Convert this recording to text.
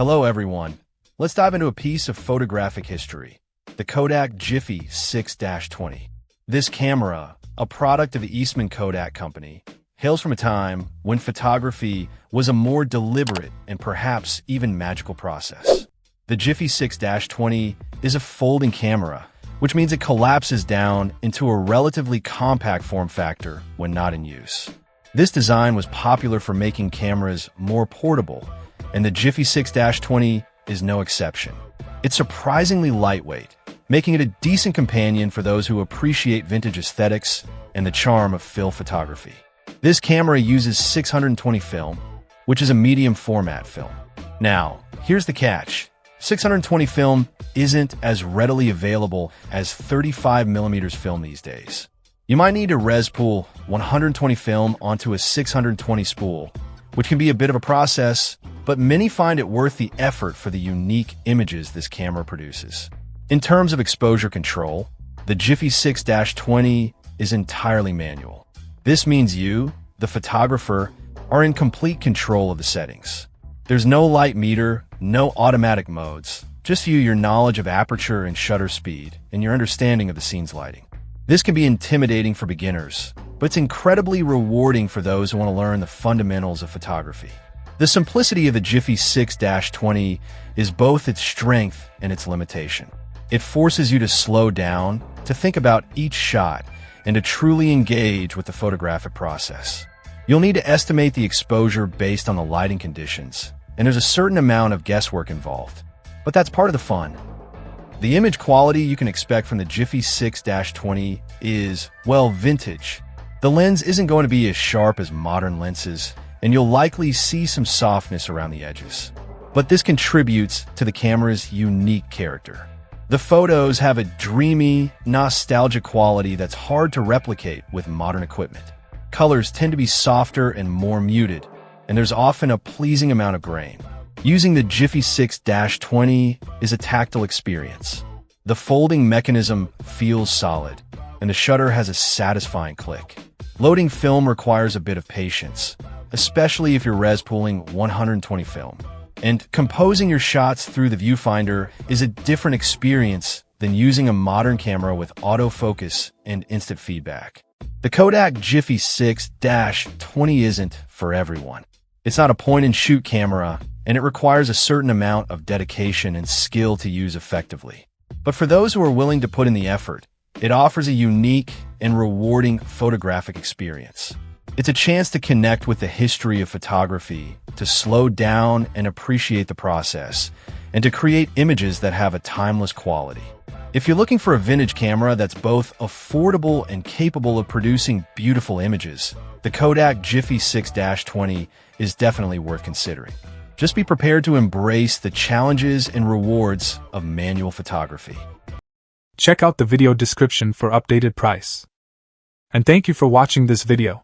Hello everyone. Let's dive into a piece of photographic history. The Kodak Jiffy 6-20. This camera, a product of the Eastman Kodak Company, hails from a time when photography was a more deliberate and perhaps even magical process. The Jiffy 6-20 is a folding camera, which means it collapses down into a relatively compact form factor when not in use. This design was popular for making cameras more portable, and the Jiffy 6-20 is no exception. It's surprisingly lightweight, making it a decent companion for those who appreciate vintage aesthetics and the charm of fill photography. This camera uses 620 film, which is a medium format film. Now, here's the catch. 620 film isn't as readily available as 35mm film these days. You might need to res pool 120 film onto a 620 spool, which can be a bit of a process, but many find it worth the effort for the unique images this camera produces. In terms of exposure control, the Jiffy 6-20 is entirely manual. This means you, the photographer, are in complete control of the settings. There's no light meter, no automatic modes, just your knowledge of aperture and shutter speed, and your understanding of the scene's lighting. This can be intimidating for beginners, but it's incredibly rewarding for those who want to learn the fundamentals of photography. The simplicity of the Jiffy 6-20 is both its strength and its limitation. It forces you to slow down, to think about each shot, and to truly engage with the photographic process. You'll need to estimate the exposure based on the lighting conditions, and there's a certain amount of guesswork involved. But that's part of the fun. The image quality you can expect from the Jiffy 6-20 is, well, vintage. The lens isn't going to be as sharp as modern lenses, and you'll likely see some softness around the edges. But this contributes to the camera's unique character. The photos have a dreamy, nostalgic quality that's hard to replicate with modern equipment. Colors tend to be softer and more muted, and there's often a pleasing amount of grain. Using the Jiffy 6-20 is a tactile experience. The folding mechanism feels solid, and the shutter has a satisfying click. Loading film requires a bit of patience, especially if you're res pooling 120 film. And composing your shots through the viewfinder is a different experience than using a modern camera with autofocus and instant feedback. The Kodak Jiffy 6-20 isn't for everyone. It's not a point-and-shoot camera, and it requires a certain amount of dedication and skill to use effectively. But for those who are willing to put in the effort, it offers a unique and rewarding photographic experience. It's a chance to connect with the history of photography, to slow down and appreciate the process, and to create images that have a timeless quality. If you're looking for a vintage camera that's both affordable and capable of producing beautiful images, the Kodak Jiffy 6-20 is definitely worth considering. Just be prepared to embrace the challenges and rewards of manual photography. Check out the video description for updated price. And thank you for watching this video.